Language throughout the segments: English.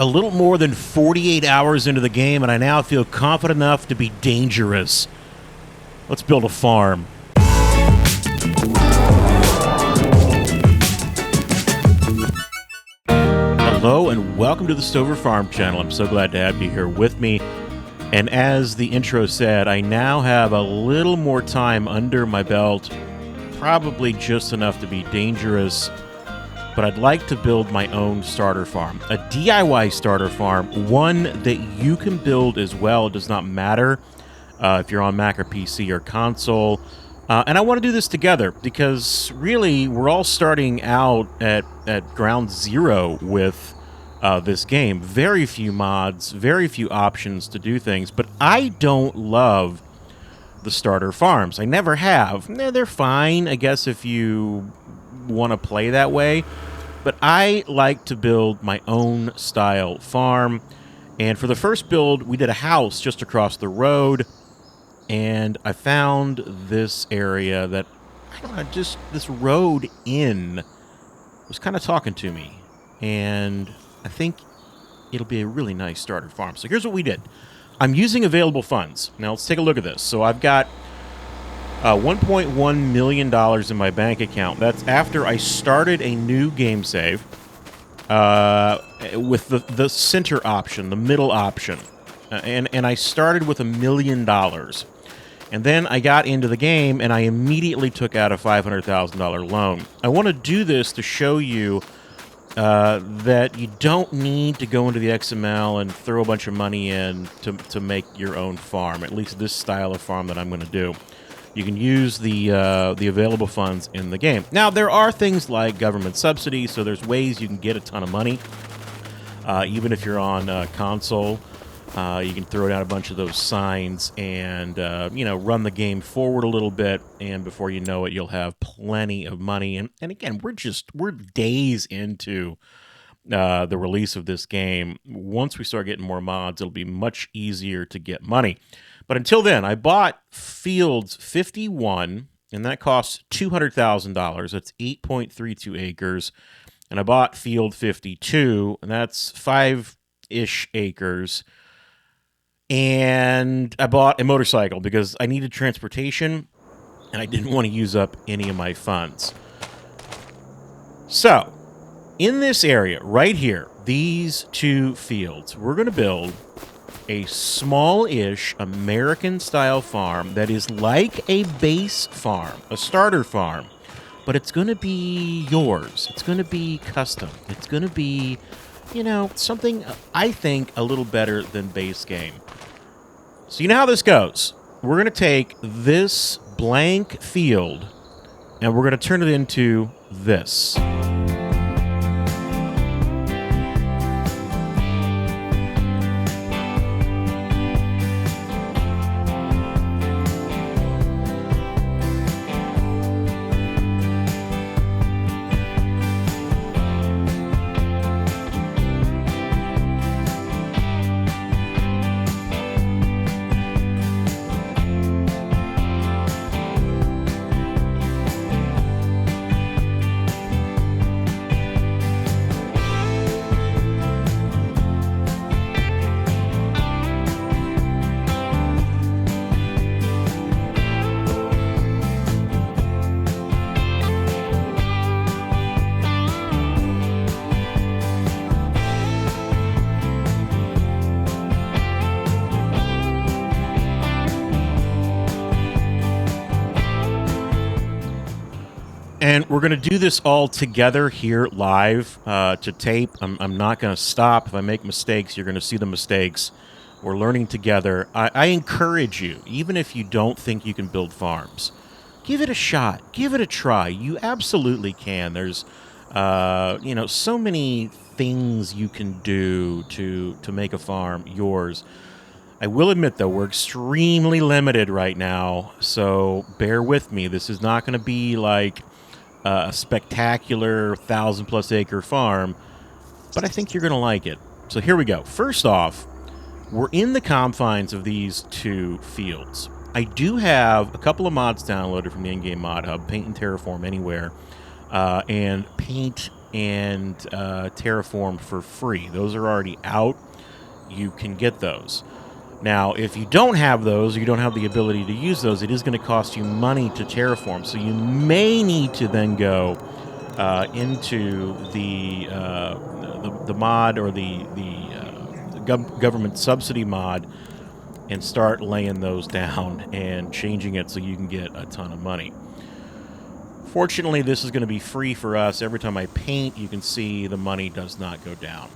a little more than 48 hours into the game, and I now feel confident enough to be dangerous. Let's build a farm. Hello, and welcome to the Stover Farm channel. I'm so glad to have you here with me. And as the intro said, I now have a little more time under my belt, probably just enough to be dangerous. But I'd like to build my own starter farm, a DIY starter farm, one that you can build as well. It does not matter if you're on Mac or PC or console. And I want to do this together because really we're all starting out at ground zero with this game. Very few mods, very few options to do things, but I don't love the starter farms. I never have. They're fine, I guess, if you want to play that way. But I like to build my own style farm. And for the first build, we did a house just across the road. And I found this area that, I don't know, just this road in was kind of talking to me. And I think it'll be a really nice starter farm. So here's what we did. I'm using available funds. Now let's take a look at this. So I've got $1.1 million in my bank account. That's after I started a new game save with the center option, the middle option. And I started with $1 million. And then I got into the game, and I immediately took out a $500,000 loan. I want to do this to show you that you don't need to go into the XML and throw a bunch of money in to make your own farm, at least this style of farm that I'm going to do. You can use the available funds in the game. Now, there are things like government subsidies, so there's ways you can get a ton of money. Even if you're on console, you can throw down a bunch of those signs and run the game forward a little bit, and before you know it, you'll have plenty of money. And again, we're days into the release of this game. Once we start getting more mods, it'll be much easier to get money. But until then, I bought Fields 51, and that costs $200,000. That's 8.32 acres. And I bought Field 52, and that's 5-ish acres. And I bought a motorcycle because I needed transportation, and I didn't want to use up any of my funds. So, in this area, right here, these two fields, we're going to build a small-ish American-style farm that is like a base farm, a starter farm, but it's going to be yours. It's going to be custom. It's going to be, something I think a little better than base game. So you know how this goes. We're going to take this blank field and we're going to turn it into this. And we're going to do this all together here live to tape. I'm not going to stop. If I make mistakes, you're going to see the mistakes. We're learning together. I encourage you, even if you don't think you can build farms, give it a shot. Give it a try. You absolutely can. There's, so many things you can do to make a farm yours. I will admit, though, we're extremely limited right now, so bear with me. This is not going to be like a spectacular 1,000+ acre farm, but I think you're going to like it. So here we go. First off, we're in the confines of these two fields. I do have a couple of mods downloaded from the in-game mod hub, Paint and Terraform Anywhere, and Paint and Terraform for free. Those are already out. You can get those. Now, if you don't have those, or you don't have the ability to use those, it is going to cost you money to Terraform. So you may need to then go into the mod, or the government subsidy mod, and start laying those down and changing it so you can get a ton of money. Fortunately, this is going to be free for us. Every time I paint, you can see the money does not go down.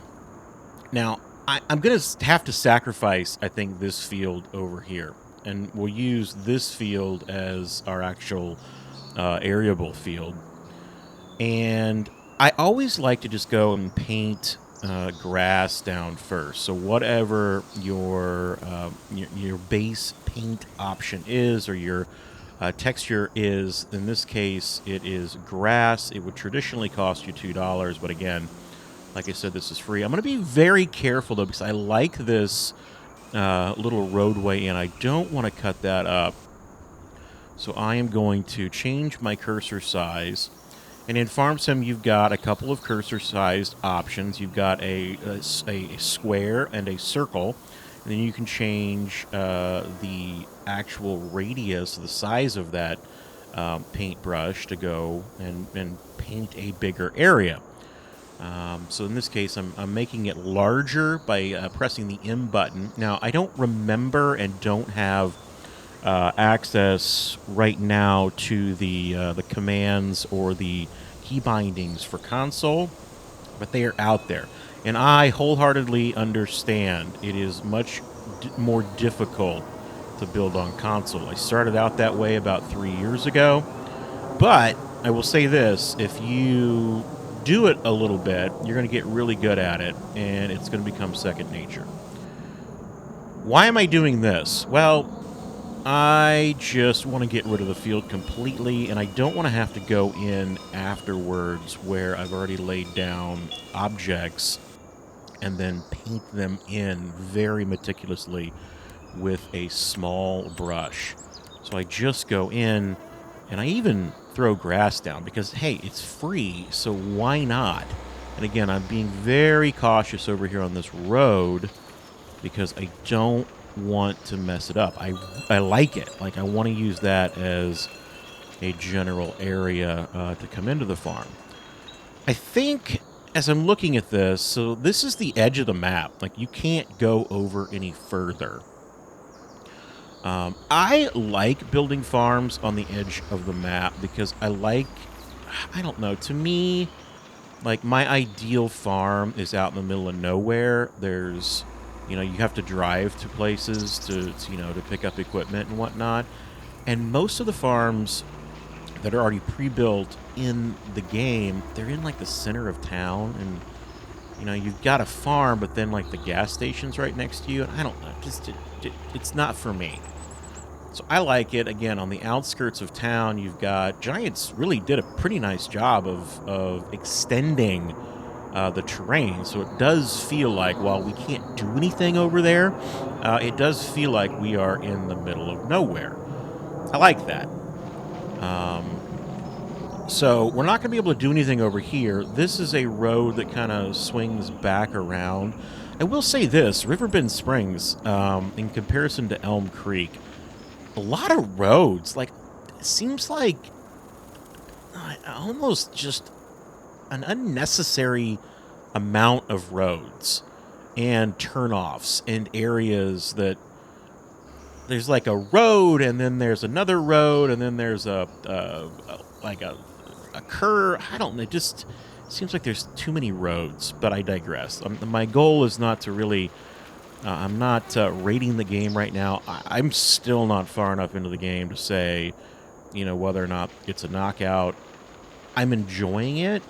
Now, I'm going to have to sacrifice, I think, this field over here. And we'll use this field as our actual areable field. And I always like to just go and paint grass down first. So whatever your base paint option is, or your texture is, in this case, it is grass. It would traditionally cost you $2, but again, like I said, this is free. I'm going to be very careful, though, because I like this little roadway, and I don't want to cut that up. So I am going to change my cursor size. And in FarmSim, you've got a couple of cursor-sized options. You've got a square and a circle. And then you can change the actual radius, the size of that paintbrush, to go and paint a bigger area. So in this case, I'm making it larger by pressing the M button. Now, I don't remember and don't have access right now to the commands or the key bindings for console, but they are out there. And I wholeheartedly understand it is much more difficult to build on console. I started out that way about 3 years ago, but I will say this: if you do it a little bit, you're going to get really good at it, and it's going to become second nature. Why am I doing this? Well, I just want to get rid of the field completely, and I don't want to have to go in afterwards where I've already laid down objects and then paint them in very meticulously with a small brush. So I just go in, and I even throw grass down because, hey, it's free, so why not? And again, I'm being very cautious over here on this road because I don't want to mess it up. I like it. Like, I want to use that as a general area to come into the farm. I think, as I'm looking at this, so this is the edge of the map. Like, you can't go over any further. I like building farms on the edge of the map because I don't know, to me, like, my ideal farm is out in the middle of nowhere. There's, you have to drive to places to pick up equipment and whatnot. And most of the farms that are already pre-built in the game, they're in, like, the center of town. And, you've got a farm, but then, like, the gas station's right next to you. And I don't know, it's not for me. So I like it. Again, on the outskirts of town, you've got... Giants really did a pretty nice job of extending the terrain, so it does feel like, while we can't do anything over there, it does feel like we are in the middle of nowhere. I like that. So we're not going to be able to do anything over here. This is a road that kind of swings back around. I will say this: Riverbend Springs, in comparison to Elm Creek, a lot of roads. Like, it seems like almost just an unnecessary amount of roads and turnoffs and areas that there's like a road, and then there's another road, and then there's a curve. I don't know. It just seems like there's too many roads, but I digress. My goal is not to really... I'm not rating the game right now. I'm still not far enough into the game to say, whether or not it's a knockout. I'm enjoying it,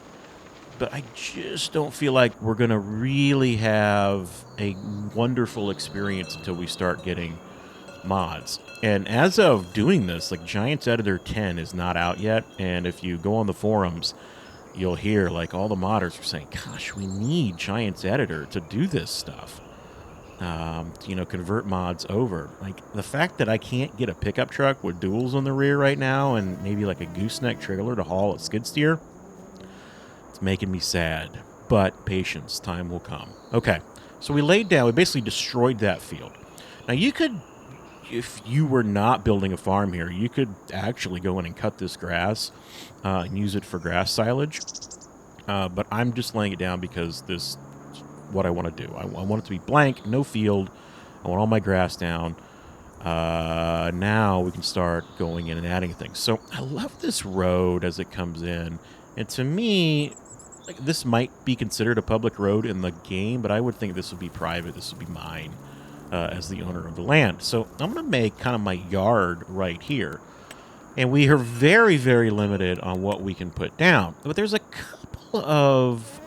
but I just don't feel like we're going to really have a wonderful experience until we start getting mods. And as of doing this, like, Giants Editor 10 is not out yet, and if you go on the forums, you'll hear, like, all the modders are saying, gosh, we need Giants Editor to do this stuff. Convert mods over. Like, the fact that I can't get a pickup truck with duals on the rear right now and maybe like a gooseneck trailer to haul a skid steer, it's making me sad. But patience, time will come. Okay, so we laid down, we basically destroyed that field. Now you could, if you were not building a farm here, you could actually go in and cut this grass and use it for grass silage. But I'm just laying it down because this is what I want to do. I want it to be blank, no field. I want all my grass down. Now we can start going in and adding things. So I love this road as it comes in. And to me, like, this might be considered a public road in the game, but I would think this would be private. This would be mine as the owner of the land. So I'm going to make kind of my yard right here. And we are very, very limited on what we can put down. But there's a couple of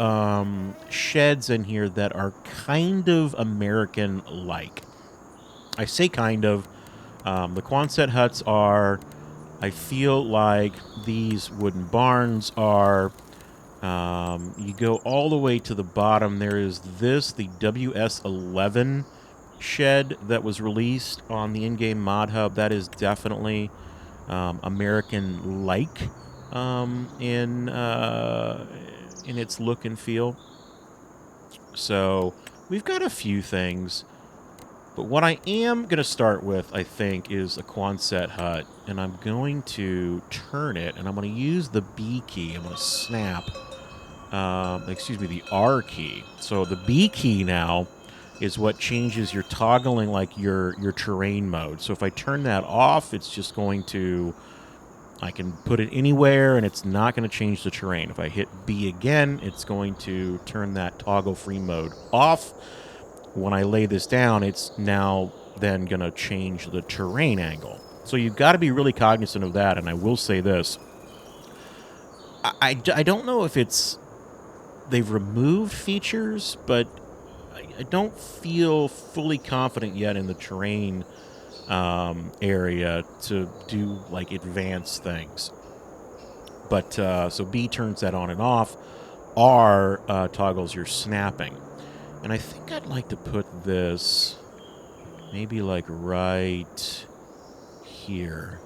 sheds in here that are kind of American-like. I say kind of. The Quonset huts are. I feel like these wooden barns are. You go all the way to the bottom. There is this, the WS11 shed that was released on the in-game mod hub. That is definitely American-like in its look and feel. So we've got a few things. But what I am going to start with, I think, is a Quonset hut. And I'm going to turn it, and I'm going to use the B key. I'm going to snap, the R key. So the B key now is what changes your toggling, like your terrain mode. So if I turn that off, it's just going to, I can put it anywhere, and it's not going to change the terrain. If I hit B again, it's going to turn that toggle free mode off. When I lay this down, it's now then going to change the terrain angle. So you've got to be really cognizant of that, and I will say this. I don't know if it's they've removed features, but I don't feel fully confident yet in the terrain area to do, like, advanced things. But, so B turns that on and off. R toggles your snapping. And I think I'd like to put this maybe like right here.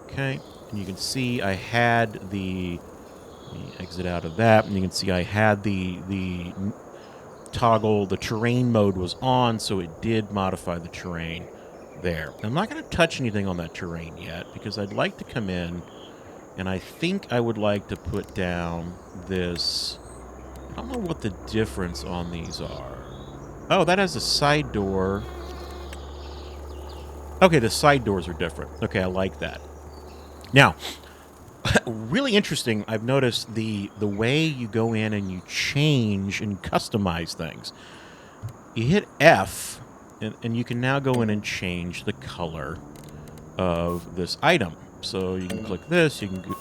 Okay, and you can see I had the, let me exit out of that, and you can see I had the toggle, the terrain mode was on, so it did modify the terrain there. I'm not going to touch anything on that terrain yet, because I'd like to come in, and I think I would like to put down this. I don't know what the difference on these are. Oh, that has a side door. Okay, the side doors are different. Okay, I like that. Now, really interesting, I've noticed the way you go in and you change and customize things. You hit F, and you can now go in and change the color of this item. So you can click this, you can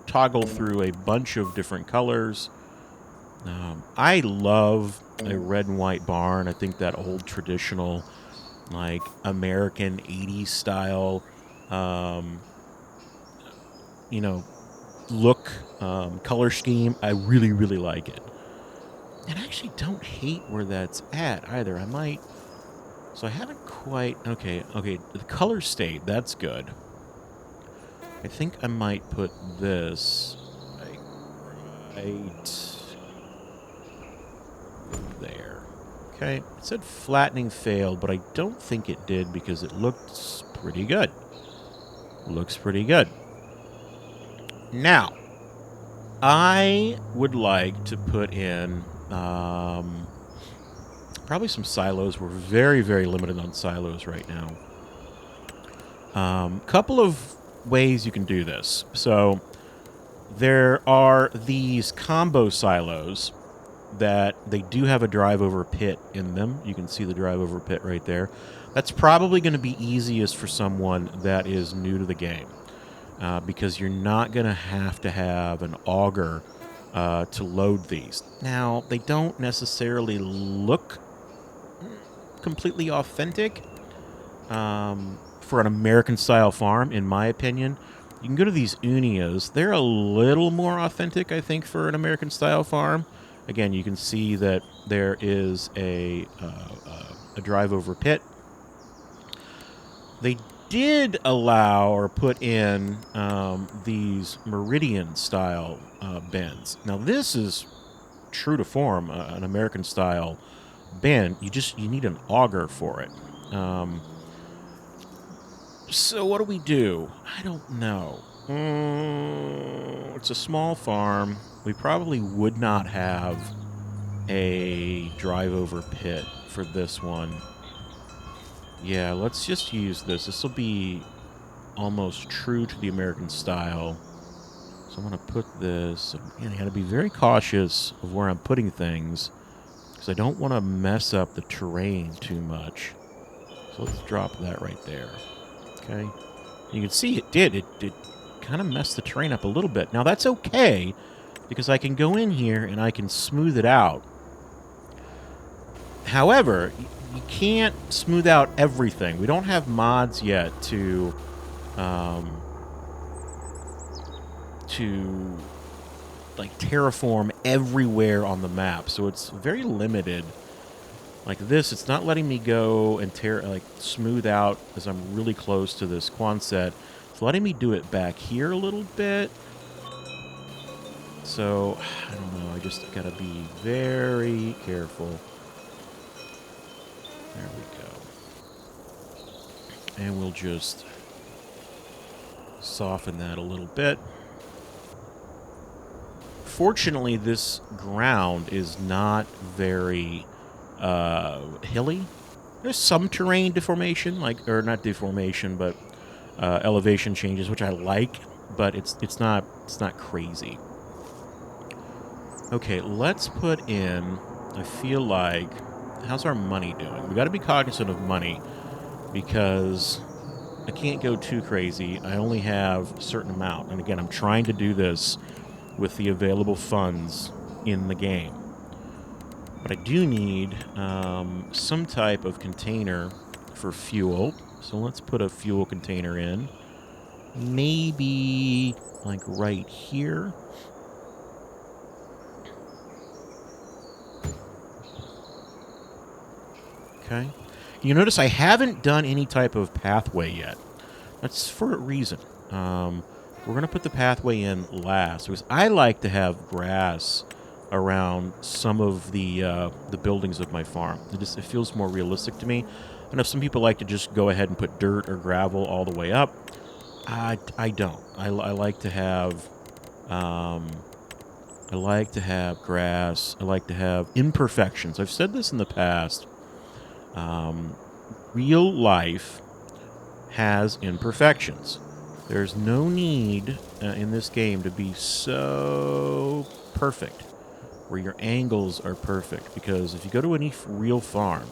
toggle through a bunch of different colors. I love a red and white barn. I think that old traditional, like, American 80s style, look, color scheme. I really, really like it. And I actually don't hate where that's at either. I might, so I haven't quite, okay, the color state, that's good. I think I might put this, like, right there. Okay, it said flattening failed, but I don't think it did because it looks pretty good. Looks pretty good. Now, I would like to put in probably some silos. We're very, very limited on silos right now. Couple of ways you can do this. So there are these combo silos that they do have a drive-over pit in them. You can see the drive-over pit right there. That's probably going to be easiest for someone that is new to the game because you're not going to have an auger to load these. Now, they don't necessarily look completely authentic for an American-style farm, in my opinion. You can go to these Unias. They're a little more authentic, I think, for an American-style farm. Again, you can see that there is a drive-over pit. They did allow or put in these Meridian style bends. Now this is true to form, an American style bend. You need an auger for it. So what do we do? I don't know. It's a small farm. We probably would not have a drive-over pit for this one. Yeah, let's just use this. This will be almost true to the American style. So I'm going to put this... Again, I got to be very cautious of where I'm putting things, because I don't want to mess up the terrain too much. So let's drop that right there. Okay. You can see it did. It kind of messed the terrain up a little bit. Now that's okay, because I can go in here and I can smooth it out. However, you can't smooth out everything. We don't have mods yet to like terraform everywhere on the map, so it's very limited. Like this, it's not letting me go and smooth out as I'm really close to this Quonset. It's letting me do it back here a little bit. So, I don't know, I just gotta be very careful. There we go. And we'll just soften that a little bit. Fortunately, this ground is not very hilly. There's some terrain deformation, or not deformation, but elevation changes, which I like, but it's not crazy. Okay, let's put in, I feel like, how's our money doing? We got to be cognizant of money, because I can't go too crazy. I only have a certain amount, and again, I'm trying to do this with the available funds in the game. But I do need some type of container for fuel. So let's put a fuel container in. Maybe like right here. Okay. You notice I haven't done any type of pathway yet. That's for a reason. We're going to put the pathway in last, because I like to have grass around some of the buildings of my farm. It feels more realistic to me. I know some people like to just go ahead and put dirt or gravel all the way up. I don't. I like to have grass. I like to have imperfections. I've said this in the past. Real life has imperfections. There's no need in this game to be so perfect, where your angles are perfect, because if you go to any real farm,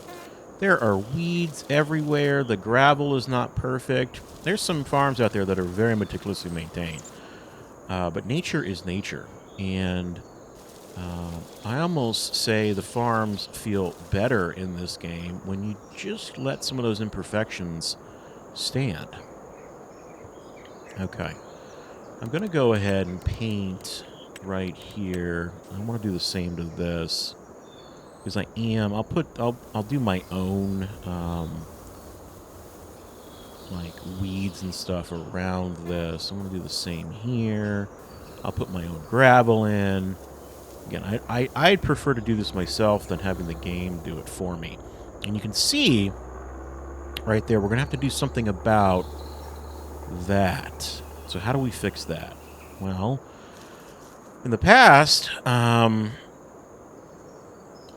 there are weeds everywhere, the gravel is not perfect. There's some farms out there that are very meticulously maintained. But nature is nature, and I almost say the farms feel better in this game when you just let some of those imperfections stand. Okay. I'm going to go ahead and paint right here. I want to do the same to this, because I'll do my own like weeds and stuff around this. I'm going to do the same here. I'll put my own gravel in. Again, I'd prefer to do this myself than having the game do it for me. And you can see right there, we're going to have to do something about that. So how do we fix that? Well, in the past,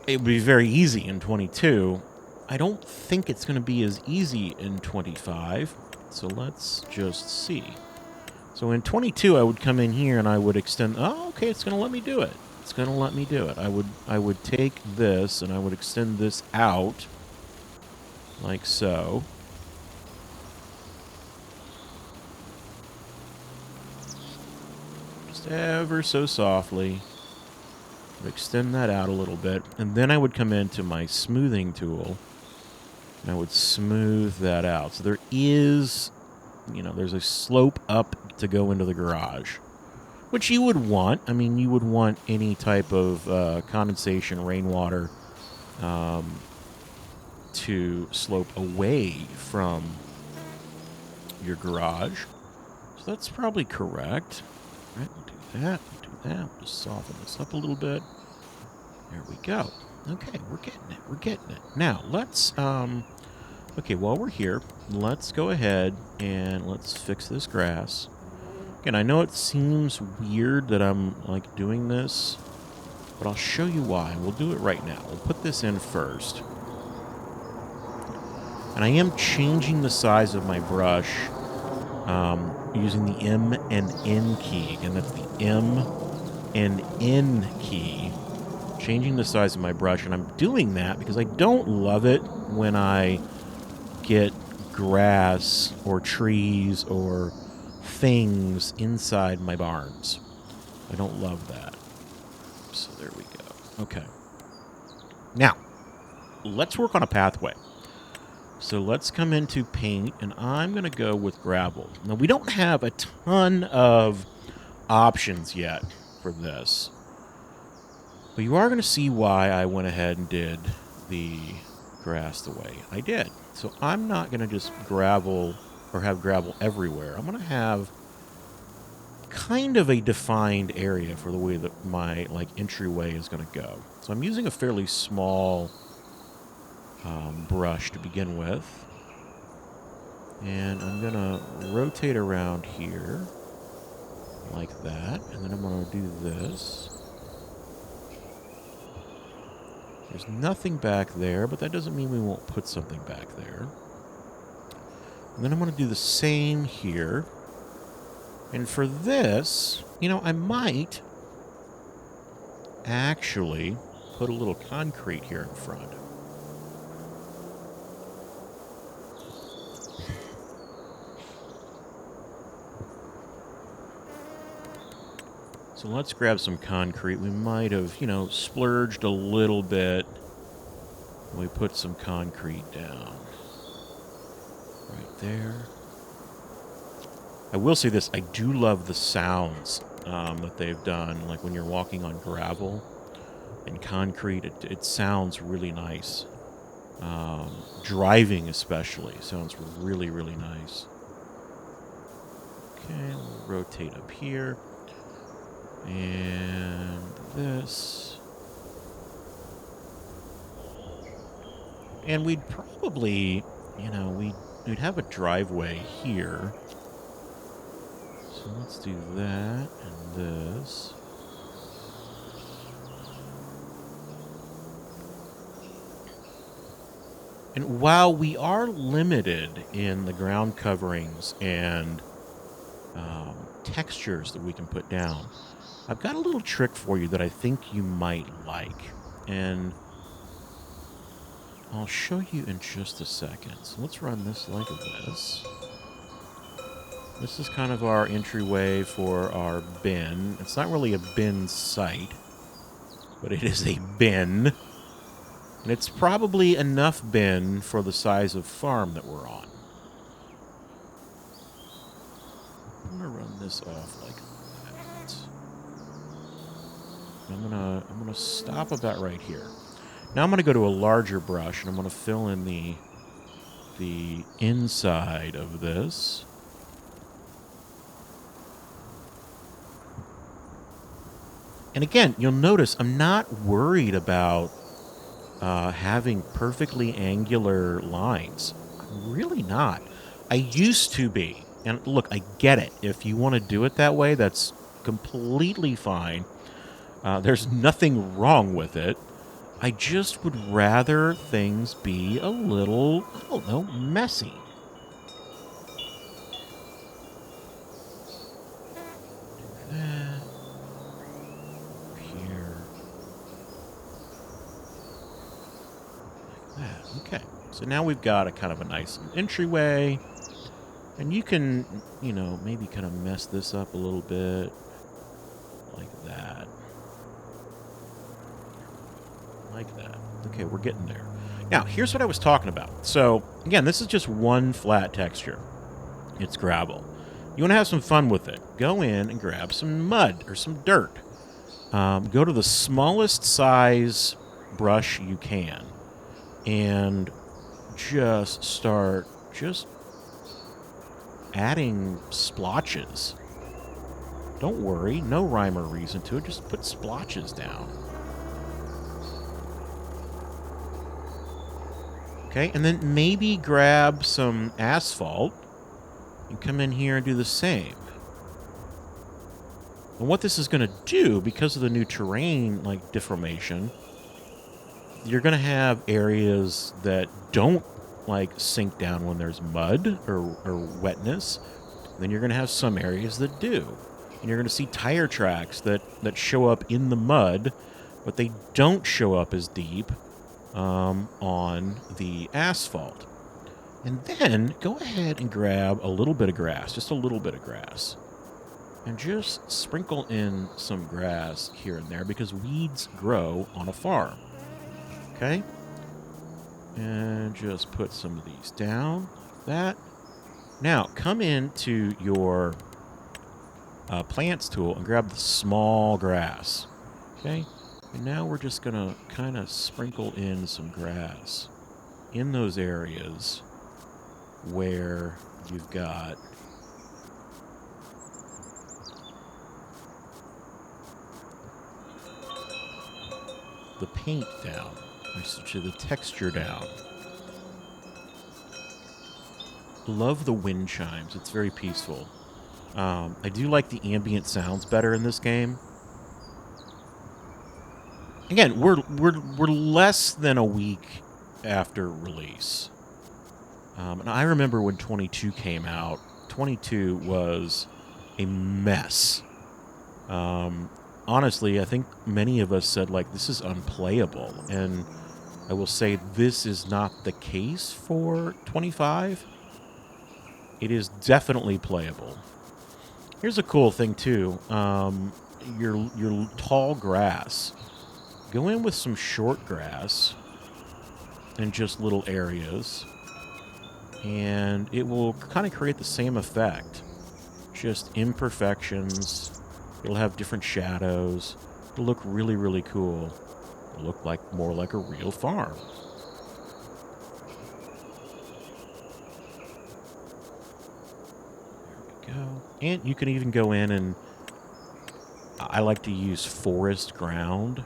it would be very easy in 22. I don't think it's going to be as easy in 25. So let's just see. So in 22, I would come in here and I would extend. Oh, okay, it's going to let me do it. It's going to let me do it. I would take this and I would extend this out like so. Just ever so softly. Extend that out a little bit, and then I would come into my smoothing tool and I would smooth that out. So there is, there's a slope up to go into the garage, which you would want. I mean, you would want any type of condensation, rainwater, to slope away from your garage. So that's probably correct. All right, we'll do that. We'll do that. We'll just soften this up a little bit. There we go. Okay, we're getting it. We're getting it. Now, let's, okay, while we're here, let's go ahead and let's fix this grass. Again, I know it seems weird that I'm, like, doing this, but I'll show you why. We'll do it right now. We'll put this in first. And I am changing the size of my brush using the M and N key. And that's the M and N key. Changing the size of my brush. And I'm doing that because I don't love it when I get grass or trees or things inside my barns. I don't love that. So there we go. Okay. Now, let's work on a pathway. So let's come into paint, and I'm going to go with gravel. Now, we don't have a ton of options yet for this. But you are going to see why I went ahead and did the grass the way I did. So I'm not going to just gravel or have gravel everywhere. I'm going to have kind of a defined area for the way that my entryway is going to go. So I'm using a fairly small brush to begin with. And I'm going to rotate around here like that. And then I'm going to do this. There's nothing back there, but that doesn't mean we won't put something back there. And then I'm going to do the same here. And for this, you know, I might actually put a little concrete here in front. So let's grab some concrete. We might have, you know, splurged a little bit. We put some concrete down. Right there. I will say this, I do love the sounds that they've done. Like when you're walking on gravel and concrete, it sounds really nice. Driving especially sounds really, really nice. Okay, we'll rotate up here. And this. And we'd probably, you know, we'd have a driveway here. So let's do that and this. And while we are limited in the ground coverings and textures that we can put down, I've got a little trick for you that I think you might like. And I'll show you in just a second. So let's run this like this. This is kind of our entryway for our bin. It's not really a bin site, but it is a bin. And it's probably enough bin for the size of farm that we're on. I'm going to run this off like that. I'm gonna stop about right here. Now I'm going to go to a larger brush, and I'm going to fill in the inside of this. And again, you'll notice I'm not worried about having perfectly angular lines. I'm really not. I used to be. And look, I get it. If you want to do it that way, that's completely fine. There's nothing wrong with it. I just would rather things be a little, I don't know, messy. Do that. Here. Like that. Okay. So now we've got a kind of a nice entryway. And you can, you know, maybe kind of mess this up a little bit. Like that. Like that. Okay, we're getting there. Now, here's what I was talking about. So, again, this is just one flat texture. It's gravel. You want to have some fun with it. Go in and grab some mud or some dirt. Go to the smallest size brush you can. And just start adding splotches. Don't worry, no rhyme or reason to it. Just put splotches down. Okay, and then maybe grab some asphalt and come in here and do the same. And what this is going to do, because of the new terrain, like deformation, you're going to have areas that don't, like, sink down when there's mud or wetness. Then you're going to have some areas that do. And you're going to see tire tracks that show up in the mud, but they don't show up as deep on the asphalt. And then go ahead and grab a little bit of grass, just a little bit of grass. And just sprinkle in some grass here and there because weeds grow on a farm. Okay? And just put some of these down like that. Now, come into your plants tool and grab the small grass. Okay? And now we're just going to kind of sprinkle in some grass in those areas where you've got the paint down, or the texture down. Love the wind chimes. It's very peaceful. I do like the ambient sounds better in this game. Again, we're less than a week after release. And I remember when 22 came out, 22 was a mess. Honestly, I think many of us said, like, this is unplayable. And I will say this is not the case for 25. It is definitely playable. Here's a cool thing, too. Your tall grass. Go in with some short grass in just little areas. And it will kind of create the same effect. Just imperfections. It'll have different shadows. It'll look really, really cool. It'll look like more like a real farm. There we go. And you can even go in and I like to use forest ground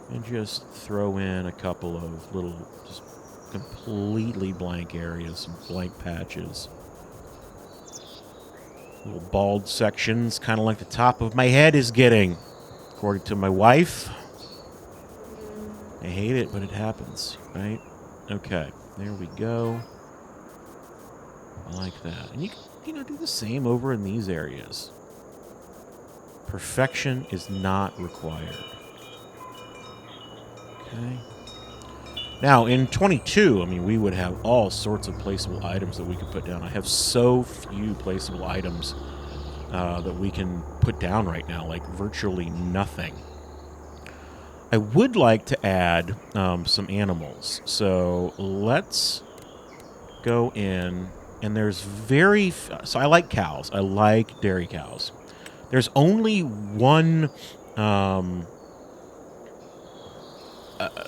and just throw in a couple of little just completely blank areas, some blank patches. Little bald sections, kind of like the top of my head is getting, according to my wife. I hate it, but it happens, right? Okay, there we go. I like that. And you can, do the same over in these areas. Perfection is not required. Okay. Now, in 22, I mean, we would have all sorts of placeable items that we could put down. I have so few placeable items that we can put down right now, like virtually nothing. I would like to add some animals. So let's go in, and there's so I like cows. I like dairy cows. There's only one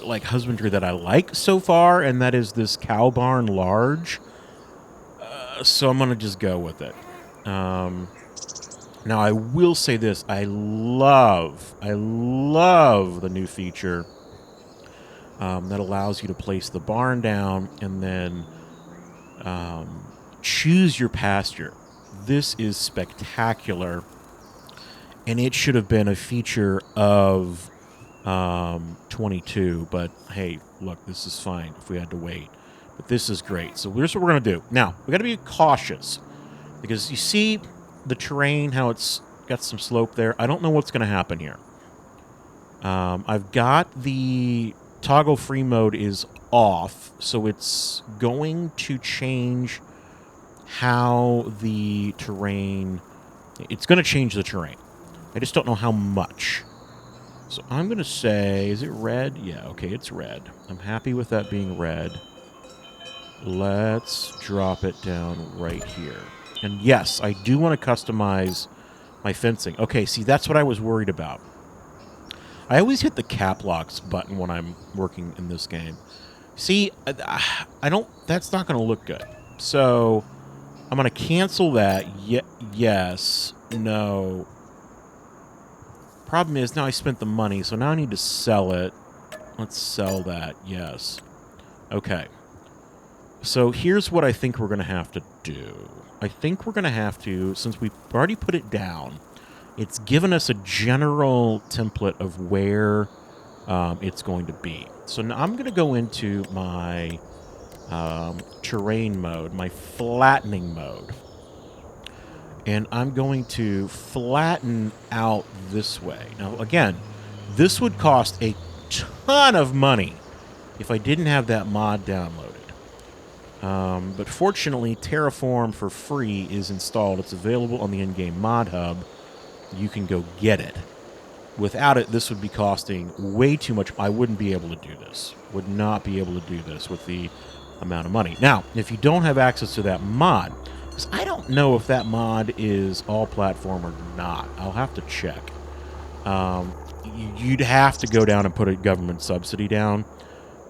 like husbandry that I like so far, and that is this cow barn large. So I'm gonna just go with it. Now I will say this: I love the new feature that allows you to place the barn down and then choose your pasture. This is spectacular, and it should have been a feature of 22, but hey, look, this is fine if we had to wait. But this is great. So here's what we're going to do. Now, we got to be cautious because you see the terrain, how it's got some slope there. I don't know what's going to happen here. I've got the toggle free mode is off, so it's going to change how the terrain, it's going to change the terrain. I just don't know how much. So I'm going to say, is it red? Yeah, okay, it's red. I'm happy with that being red. Let's drop it down right here. And yes, I do want to customize my fencing. Okay, see, that's what I was worried about. I always hit the cap locks button when I'm working in this game. See, I don't, that's not going to look good. So I'm going to cancel that. Yes. No. Problem is, now I spent the money, so now I need to sell it. Let's sell that. Yes. Okay. So here's what I think we're going to have to do. I think we're going to have to, since we've already put it down, it's given us a general template of where it's going to be. So now I'm going to go into my terrain mode, my flattening mode. And I'm going to flatten out this way. Now, again, this would cost a ton of money if I didn't have that mod downloaded. But fortunately, Terraform for free is installed. It's available on the in-game mod hub. You can go get it. Without it, this would be costing way too much. I wouldn't be able to do this. Would not be able to do this with the amount of money. Now, if you don't have access to that mod, because I don't know if that mod is all platform or not. I'll have to check. You'd have to go down and put a government subsidy down.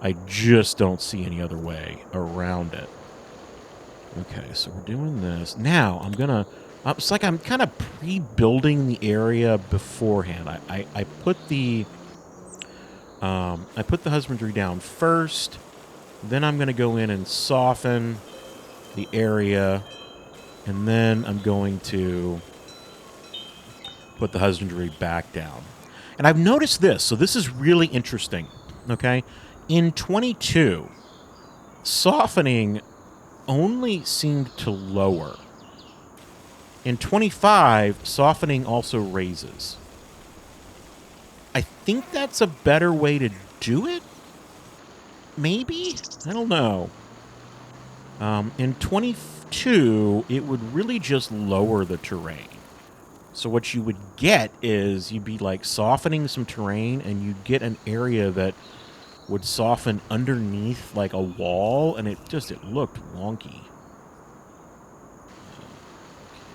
I just don't see any other way around it. Okay, so we're doing this. Now, I'm going to... it's like I'm kind of pre-building the area beforehand. I put the husbandry down first. Then I'm going to go in and soften the area. And then I'm going to put the husbandry back down. And I've noticed this. So this is really interesting. Okay? In 22, softening only seemed to lower. In 25, softening also raises. I think that's a better way to do it? Maybe? I don't know. In 22, it would really just lower the terrain. So what you would get is you'd be like softening some terrain and you'd get an area that would soften underneath like a wall, and it looked wonky.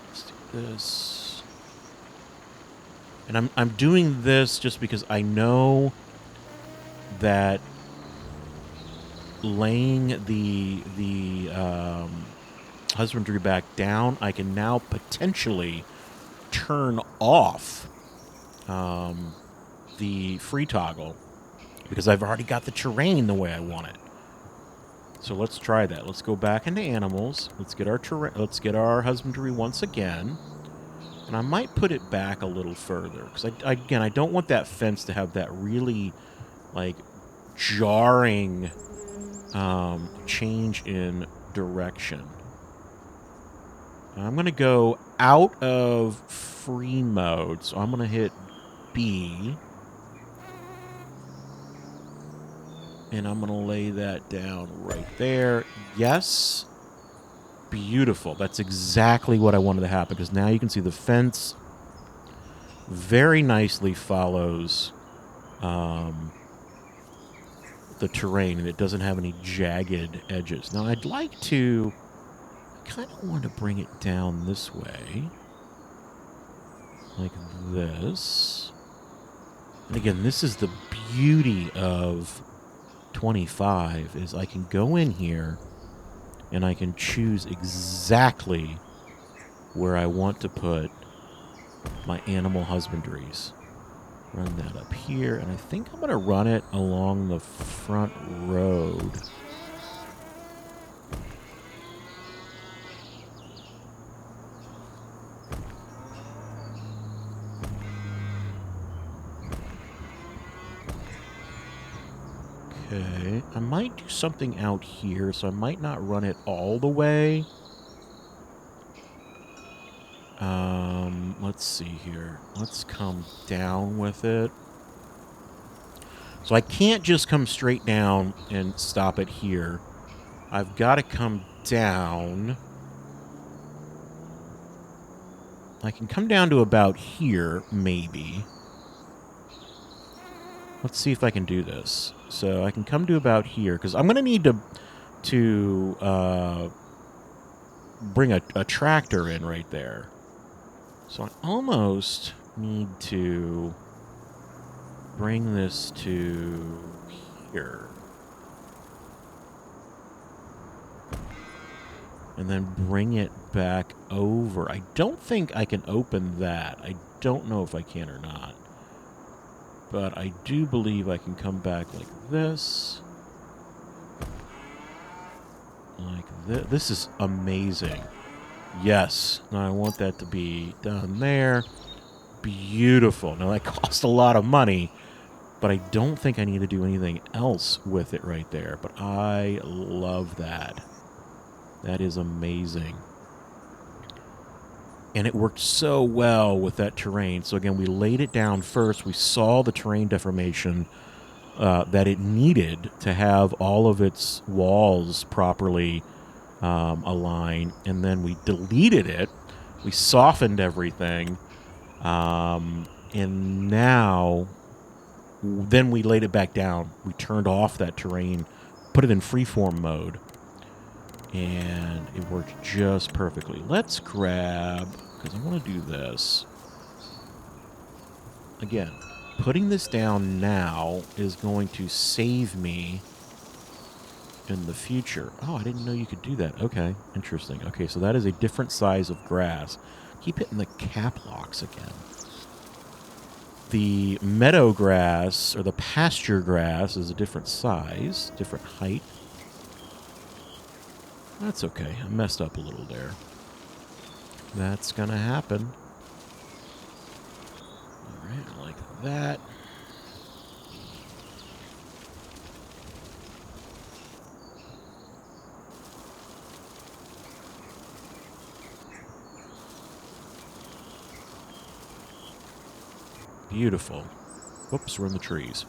Let's do this. And I'm doing this just because I know that laying the husbandry back down, I can now potentially turn off the free toggle because I've already got the terrain the way I want it. So let's try that. Let's go back into animals. Let's get our husbandry once again. And I might put it back a little further because I don't want that fence to have that really like jarring change in direction. I'm going to go out of free mode, so I'm going to hit B. And I'm going to lay that down right there. Yes. Beautiful. That's exactly what I wanted to happen, because now you can see the fence very nicely follows the terrain, and it doesn't have any jagged edges. Now, I'd like to... I kind of want to bring it down this way. Like this. And again, this is the beauty of 25, is I can go in here and I can choose exactly where I want to put my animal husbandries. Run that up here, and I think I'm going to run it along the front road. Okay, I might do something out here, so I might not run it all the way. Let's see here. Let's come down with it. So I can't just come straight down and stop it here. I've got to come down. I can come down to about here, maybe. Let's see if I can do this. So I can come to about here, because I'm going to need to bring a tractor in right there. So I almost need to bring this to here. and then bring it back over. I don't think I can open that. I don't know if I can or not. But I do believe I can come back like this. Like this. This is amazing. Yes. Now I want that to be down there. Beautiful. Now that cost a lot of money, but I don't think I need to do anything else with it right there. But I love that. That is amazing. And it worked so well with that terrain. So again, we laid it down first. We saw the terrain deformation that it needed to have all of its walls properly aligned. And then we deleted it. We softened everything. And now, then we laid it back down. We turned off that terrain, put it in freeform mode. And it worked just perfectly. Let's grab, because I want to do this. Again, putting this down now is going to save me in the future. Oh, I didn't know you could do that. Okay, interesting. Okay, so that is a different size of grass. Keep hitting the cap locks again. The meadow grass, or the pasture grass, is a different size, different height. That's okay. I messed up a little there. That's gonna happen. Alright, like that. Beautiful. Whoops, we're in the trees.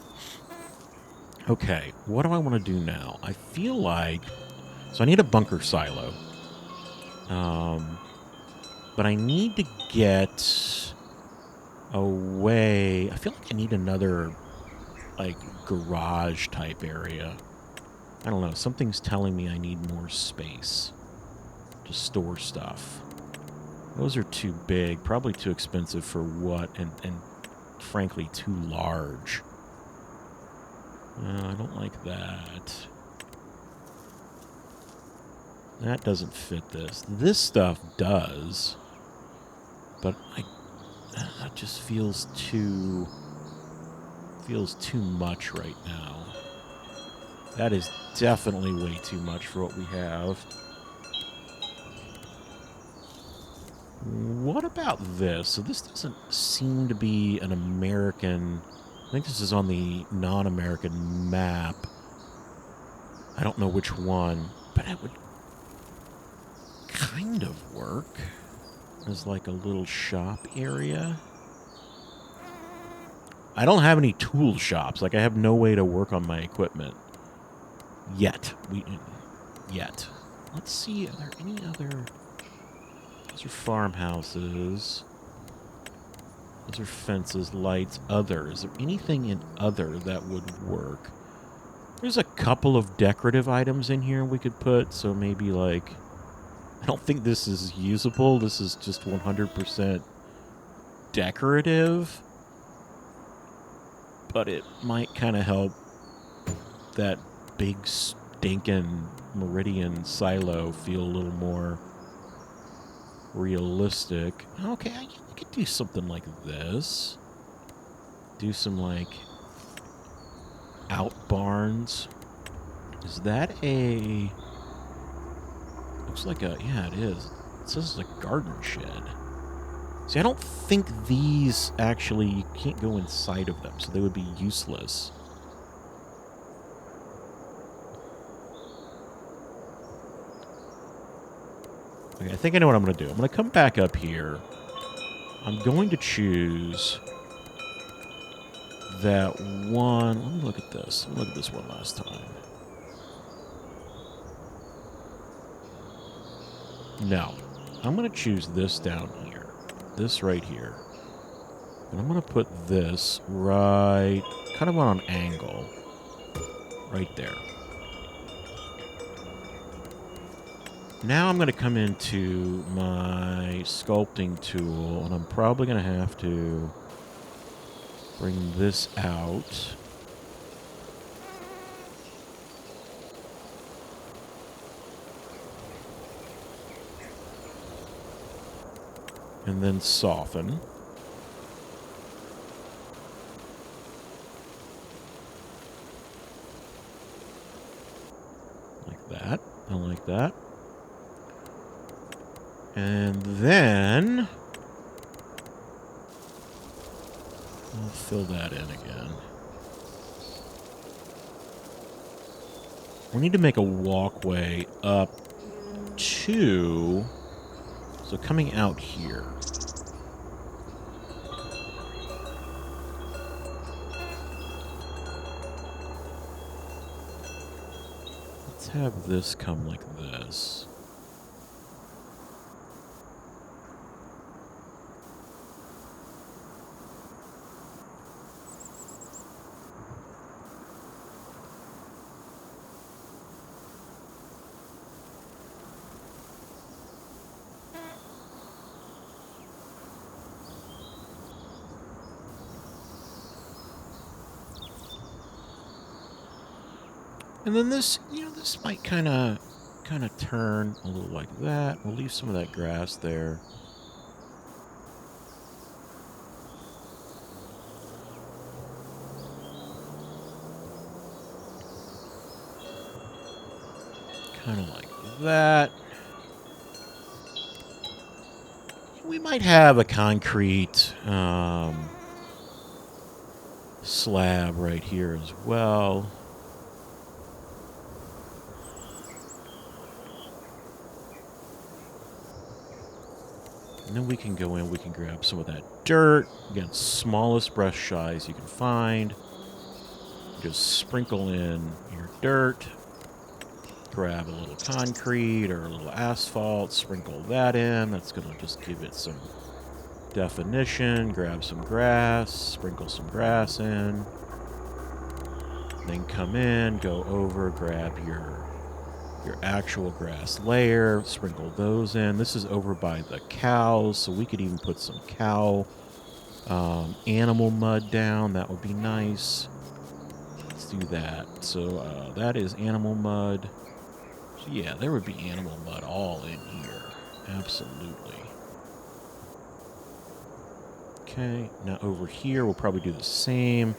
Okay, what do I want to do now? I feel like... So I need a bunker silo. But I need to get away. I feel like I need another, like, garage-type area. I don't know. Something's telling me I need more space to store stuff. Those are too big. Probably too expensive for what, and frankly, too large. I don't like that. That doesn't fit this. This stuff does. But that just feels too much right now. That is definitely way too much for what we have. What about this? So this doesn't seem to be an American... I think this is on the non-American map. I don't know which one, but it would kind of work as like a little shop area. I don't have any tool shops. Like, I have no way to work on my equipment. Yet. Yet. Let's see, are there any other... Those are farmhouses. Those are fences, lights, other. Is there anything in other that would work? There's a couple of decorative items in here we could put, so maybe like... I don't think this is usable. This is just 100% decorative. But it might kind of help that big stinking Meridian silo feel a little more realistic. Okay, I could do something like this. Do some, like, out barns. Is that a... Looks like a... Yeah, it is. It says it's a garden shed. See, I don't think these actually... You can't go inside of them, so they would be useless. Okay, I think I know what I'm going to do. I'm going to come back up here. I'm going to choose that one. Let me look at this. Let me look at this one last time. No. I'm going to choose this down here. This right here. And I'm going to put this right, kind of on an angle. Right there. Now I'm going to come into my sculpting tool, and I'm probably going to have to bring this out. And then soften. Like that. I like that. And then I'll fill that in again. We need to make a walkway up to... So coming out here. Let's have this come like this. And then this, you know, this might kind of turn a little like that. We'll leave some of that grass there. Kind of like that. We might have a concrete slab right here as well. And then we can go in, we can grab some of that dirt. Again, smallest brush size you can find. Just sprinkle in your dirt. Grab a little concrete or a little asphalt, sprinkle that in. That's going to just give it some definition. Grab some grass, sprinkle some grass in. Then come in, go over, grab your actual grass layer, sprinkle those in. This is over by the cows, so we could even put some cow animal mud down. That would be nice. Let's do that. So that is animal mud. So yeah, there would be animal mud all in here. Absolutely. Okay, now over here we'll probably do the same.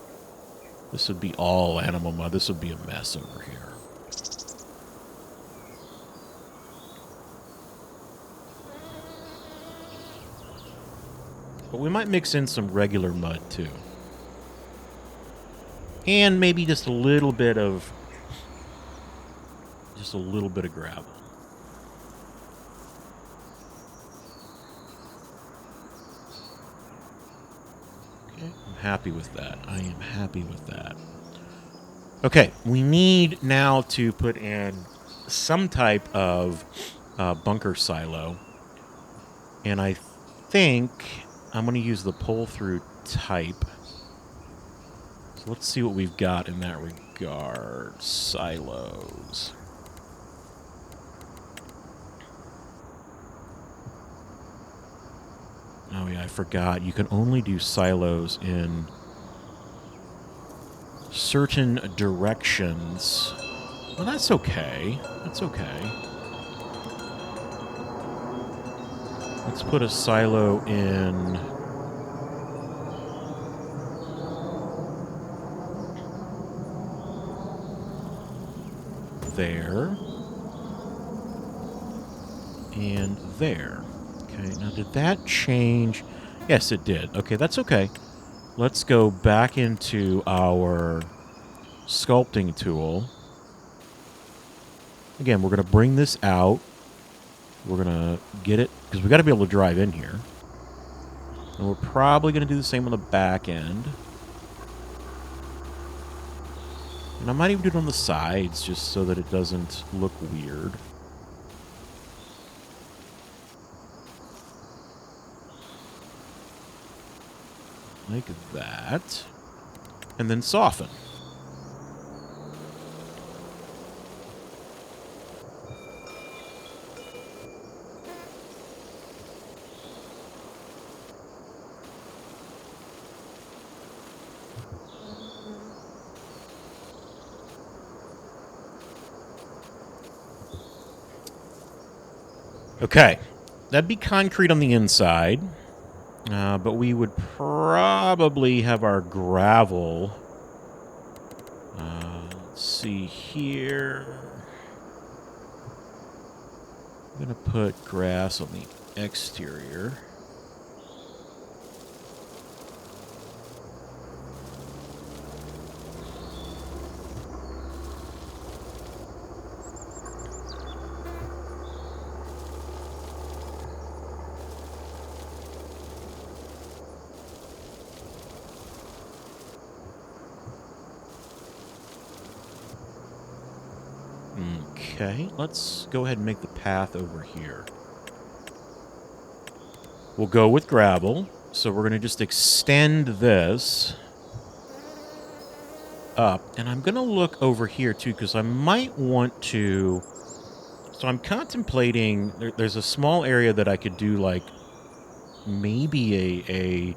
This would be all animal mud. This would be a mess over here. But we might mix in some regular mud, too. And maybe just a little bit of... gravel. Okay, I'm happy with that. I am happy with that. Okay, we need now to put in some type of bunker silo. And I think I'm going to use the pull-through type. So let's see what we've got in that regard. Silos. Oh yeah, I forgot. You can only do silos in certain directions. Well, that's okay. That's okay. Let's put a silo in... there. And there. Okay, now did that change? Yes, it did. Okay, that's okay. Let's go back into our sculpting tool. Again, we're going to bring this out. We're going to get it, because we got to be able to drive in here. And we're probably going to do the same on the back end. And I might even do it on the sides, just so that it doesn't look weird. Like that. And then soften. Okay. that'd be concrete on the inside. But we would probably have our gravel. Let's see here. I'm going to put grass on the exterior. Okay, let's go ahead and make the path over here. We'll go with gravel. So we're going to just extend this up. And I'm going to look over here, too, because I might want to... So I'm contemplating... There's a small area that I could do, like, maybe a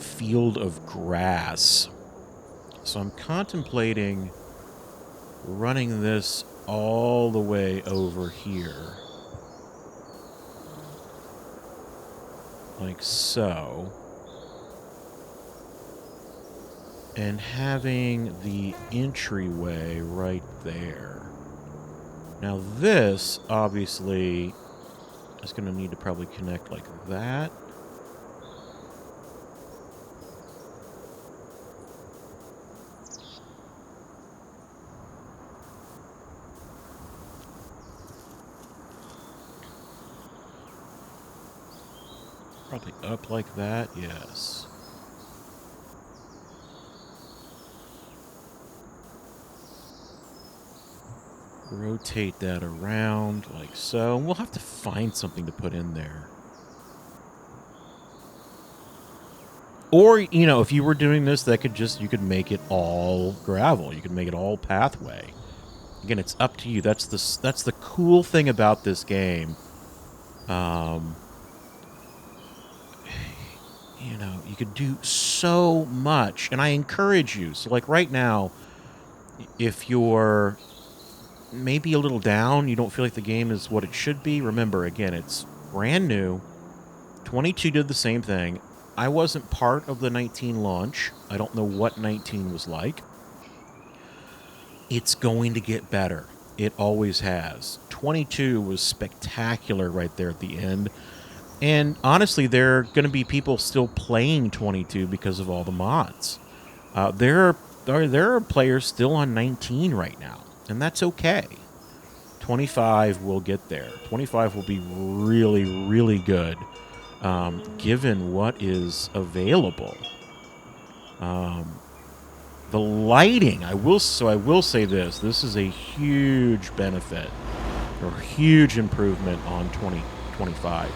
field of grass. So I'm contemplating running this all the way over here. Like so. And having the entryway right there. Now this, obviously, is going to need to probably connect like that. Probably up like that, yes. Rotate that around like so. And we'll have to find something to put in there. Or, you know, if you were doing this, that could just, you could make it all gravel. You could make it all pathway. Again, it's up to you. That's the cool thing about this game. You know, you could do so much, and I encourage you. So, like, right now, if you're maybe a little down, you don't feel like the game is what it should be, remember, again, it's brand new. 22 did the same thing. I wasn't part of the 19 launch. I don't know what 19 was like. It's going to get better. It always has. 22 was spectacular right there at the end. And honestly, there are going to be people still playing 22 because of all the mods. There are players still on 19 right now, and that's okay. 25 will get there. 25 will be really, really good, given what is available. The lighting, I will say this. This is a huge benefit, or huge improvement on 2025.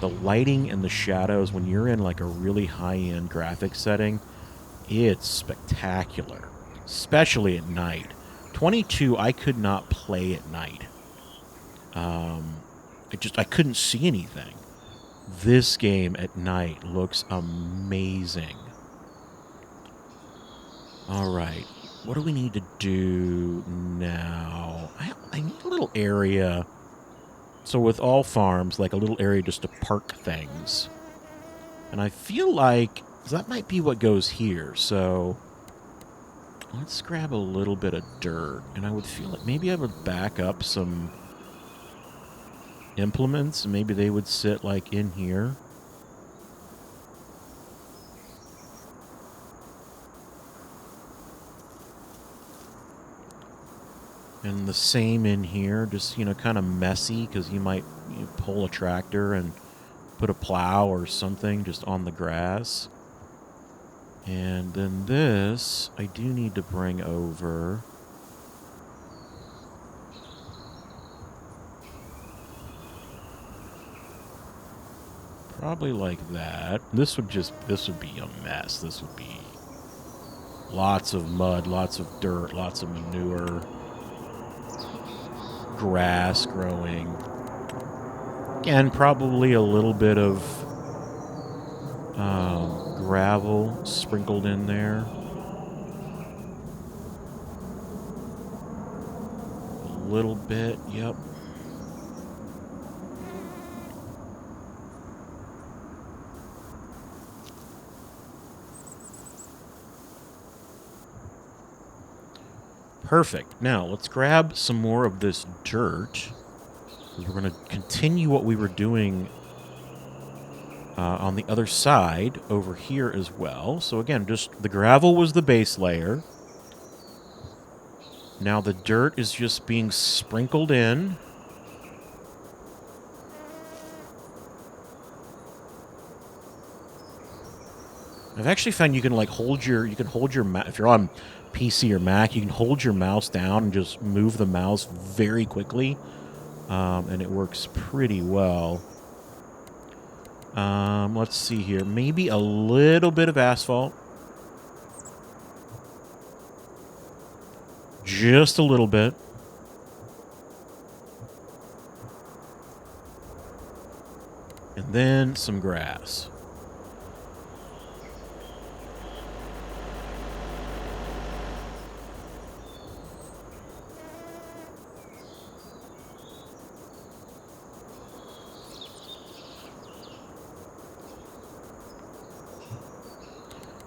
The lighting and the shadows, when you're in like a really high-end graphics setting, it's spectacular, especially at night. 22, I could not play at night. I couldn't see anything. This game at night looks amazing. All right, what do we need to do now? I need a little area. So with all farms, like a little area just to park things. And I feel like that might be what goes here. So let's grab a little bit of dirt. And I would feel like maybe I would back up some implements. And maybe they would sit like in here. And the same in here, just, you know, kind of messy, because you might pull a tractor and put a plow or something just on the grass. And then this, I do need to bring over. Probably like that. This would be a mess. This would be lots of mud, lots of dirt, lots of manure. Grass growing. Again, probably a little bit of gravel sprinkled in there. A little bit, yep. Perfect. Now, let's grab some more of this dirt, because we're going to continue what we were doing on the other side over here as well. So again, just the gravel was the base layer. Now the dirt is just being sprinkled in. I've actually found you can like hold your if you're on PC or Mac, you can hold your mouse down and just move the mouse very quickly, and it works pretty well. Let's see here, maybe a little bit of asphalt, just a little bit. And then some grass.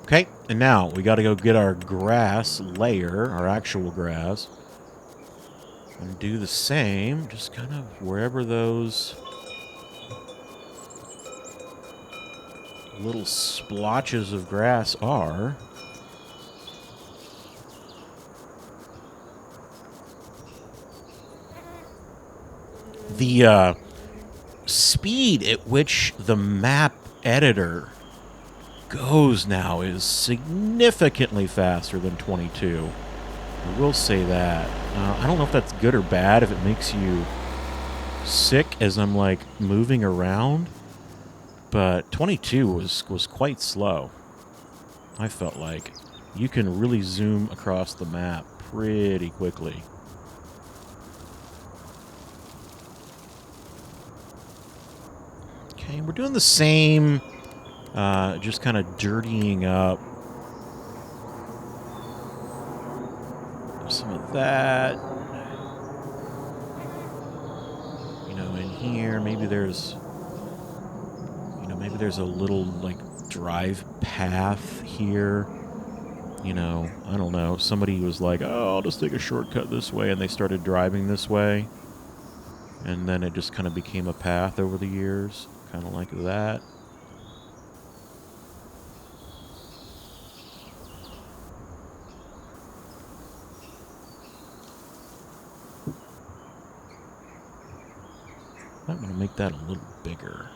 Okay, and now we got to go get our grass layer, our actual grass, and do the same, just kind of wherever those little splotches of grass are. The speed at which the map editor goes now is significantly faster than 22. I will say that. I don't know if that's good or bad, if it makes you sick as I'm like moving around, but 22 was quite slow. I felt like you can really zoom across the map pretty quickly. Okay, we're doing the same. Just kind of dirtying up some of that. You know, in here, maybe there's a little, like, drive path here. You know, I don't know. Somebody was like, oh, I'll just take a shortcut this way, and they started driving this way. And then it just kind of became a path over the years, kind of like that. I'm going to make that a little bigger.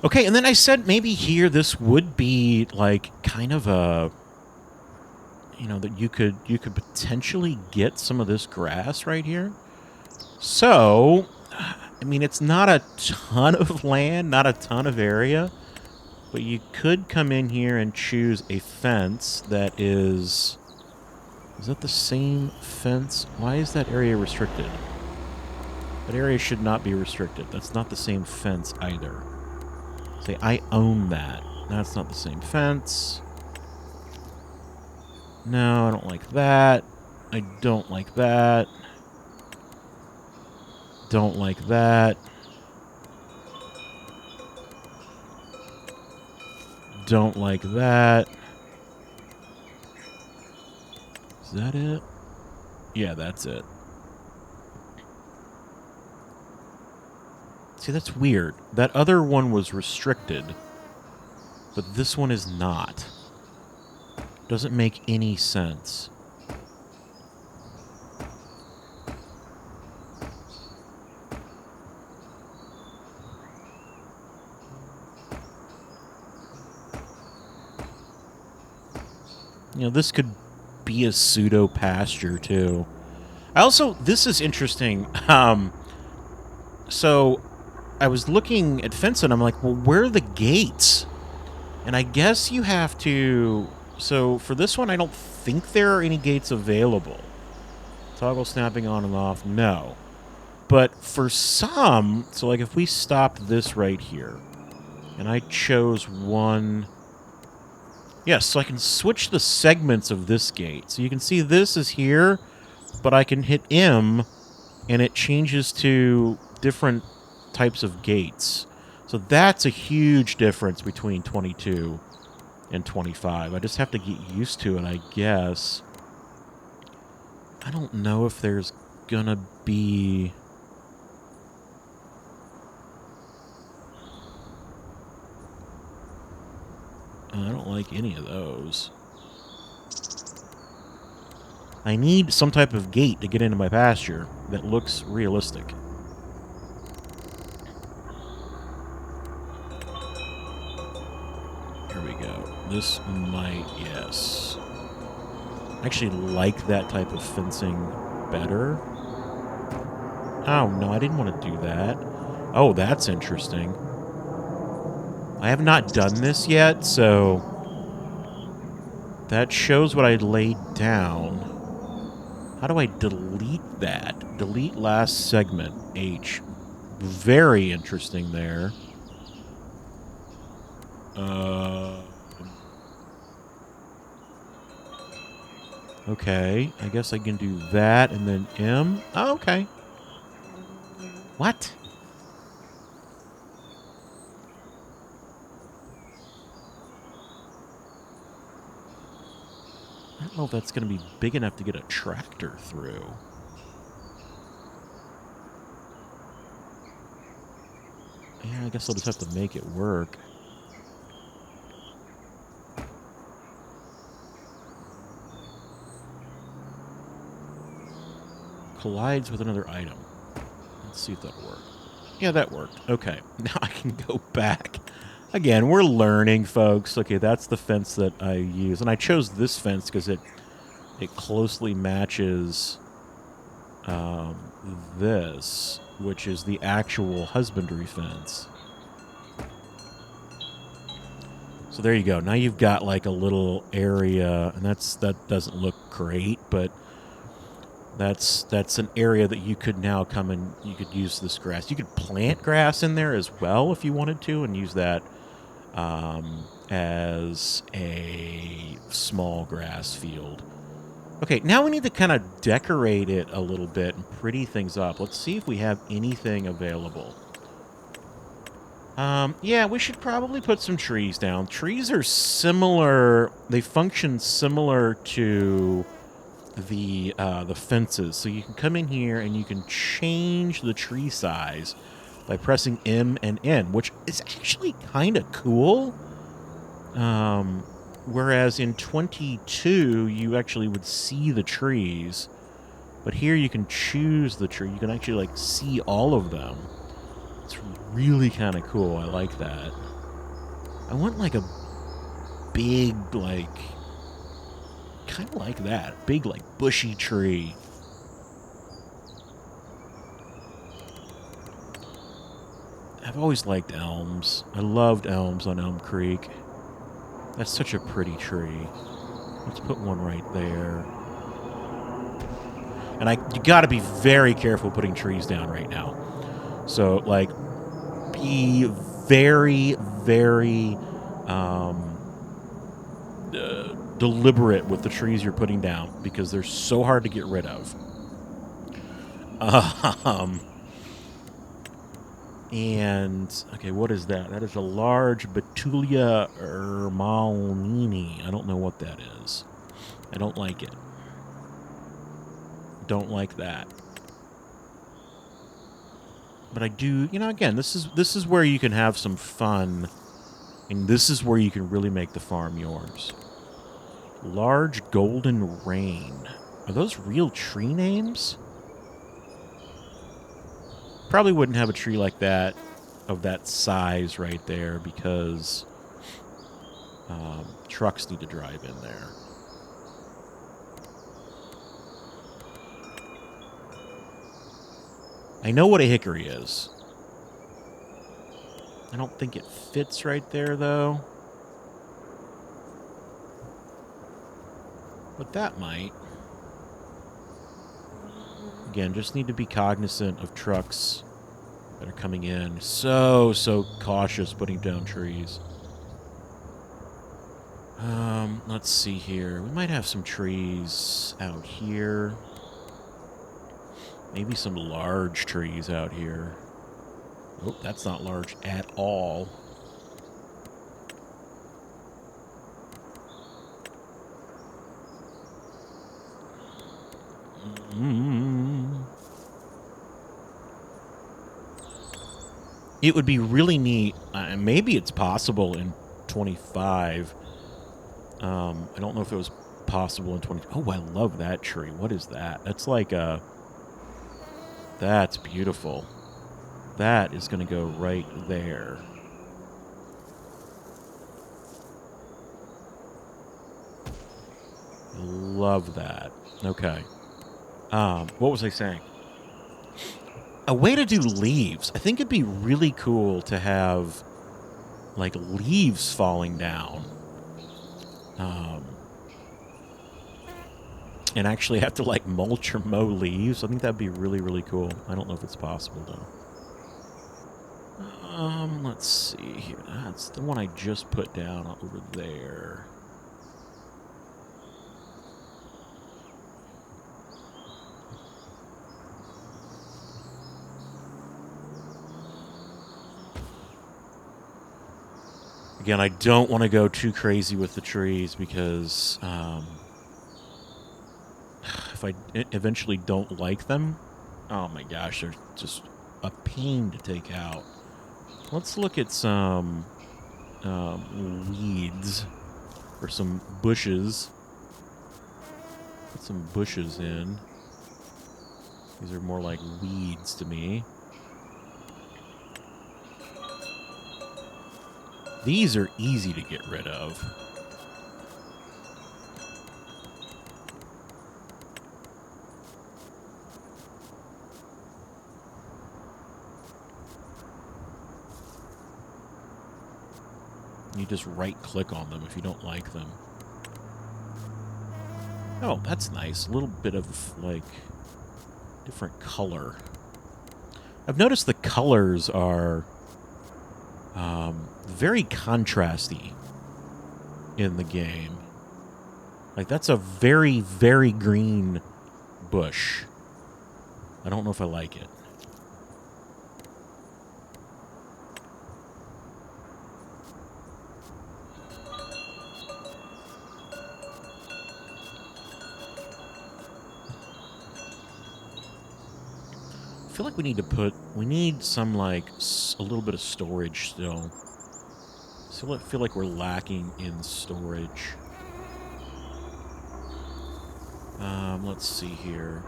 Okay, and then I said maybe here this would be like kind of a, you know, that you could potentially get some of this grass right here. So, I mean, it's not a ton of land, not a ton of area, but you could come in here and choose a fence that is that the same fence? Why is that area restricted? That area should not be restricted. That's not the same fence either. Say, I own that. That's not the same fence. No, I don't like that. I don't like that. Don't like that. Don't like that. Is that it? Yeah, that's it. See, that's weird. That other one was restricted, but this one is not. Doesn't make any sense. You know, this could be a pseudo pasture too. This is interesting. So I was looking at fence and I'm like, well, where are the gates? And I guess you have to. So for this one, I don't think there are any gates available. Toggle snapping on and off, no. But for some, so like if we stopped this right here, and I chose one Yes, so I can switch the segments of this gate. So you can see this is here, but I can hit M, and it changes to different types of gates. So that's a huge difference between 22 and 25. I just have to get used to it, I guess. I don't know if there's gonna be... I don't like any of those. I need some type of gate to get into my pasture that looks realistic. Here we go. This might, yes. I actually like that type of fencing better. Oh, no, I didn't want to do that. Oh, that's interesting. I have not done this yet, so... that shows what I laid down. How do I delete that? Delete last segment, H. Very interesting there. Okay, I guess I can do that and then M. Oh, okay. What? I don't know if that's going to be big enough to get a tractor through. Yeah, I guess I'll just have to make it work. Collides with another item. Let's see if that'll work. Yeah, that worked. Okay, now I can go back. Again, we're learning, folks. Okay, that's the fence that I use. And I chose this fence because it closely matches this, which is the actual husbandry fence. So there you go. Now you've got like a little area, and that doesn't look great, but that's an area that you could now come and you could use this grass. You could plant grass in there as well if you wanted to, and use that as a small grass field. Okay, now we need to kind of decorate it a little bit and pretty things up. Let's see if we have anything available. Yeah, we should probably put some trees down. Trees are similar. They function similar to the fences. So you can come in here and you can change the tree size by pressing M and N, which is actually kind of cool. Whereas in 22, you actually would see the trees. But here you can choose the tree. You can actually, like, see all of them. It's really kind of cool. I like that. I want, like, a big, like... kind of like that. Big, like, bushy tree. I've always liked elms. I loved elms on Elm Creek. That's such a pretty tree. Let's put one right there. And you got to be very careful putting trees down right now. So, like, be very, very deliberate with the trees you're putting down because they're so hard to get rid of. And, okay, what is that? That is a large Betulia ermalini. I don't know what that is. I don't like it. Don't like that. But I do, you know, again, this is where you can have some fun. And this is where you can really make the farm yours. Large golden rain. Are those real tree names? Probably wouldn't have a tree like that, of that size right there, because trucks need to drive in there. I know what a hickory is. I don't think it fits right there, though. But that might. Again, just need to be cognizant of trucks that are coming in. So cautious putting down trees. Let's see here. We might have some trees out here. Maybe some large trees out here. Oh, that's not large at all. It would be really neat. Maybe it's possible in 25. I don't know if it was possible in 20. Oh, I love that tree. What is that? That's like a... That's beautiful. That is going to go right there. Love that. Okay. What was I saying? A way to do leaves. I think it'd be really cool to have, like, leaves falling down. And actually have to, like, mulch or mow leaves. I think that'd be really, really cool. I don't know if it's possible, though. Let's see here. That's the one I just put down over there. Again, I don't want to go too crazy with the trees because if I eventually don't like them, oh my gosh, they're just a pain to take out. Let's look at some weeds or some bushes. Put some bushes in. These are more like weeds to me. These are easy to get rid of. You just right-click on them if you don't like them. Oh, that's nice. A little bit of, like, different color. I've noticed the colors are very contrasty in the game. Like, that's a very, very green bush. I don't know if I like it. I feel like we need some, like, a little bit of storage still. So I feel like we're lacking in storage. Let's see here.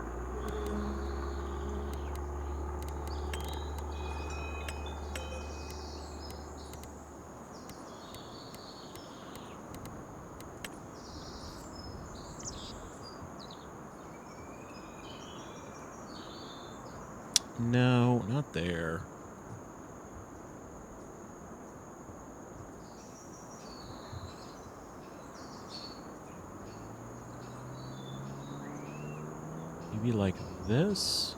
No, not there. Maybe like this?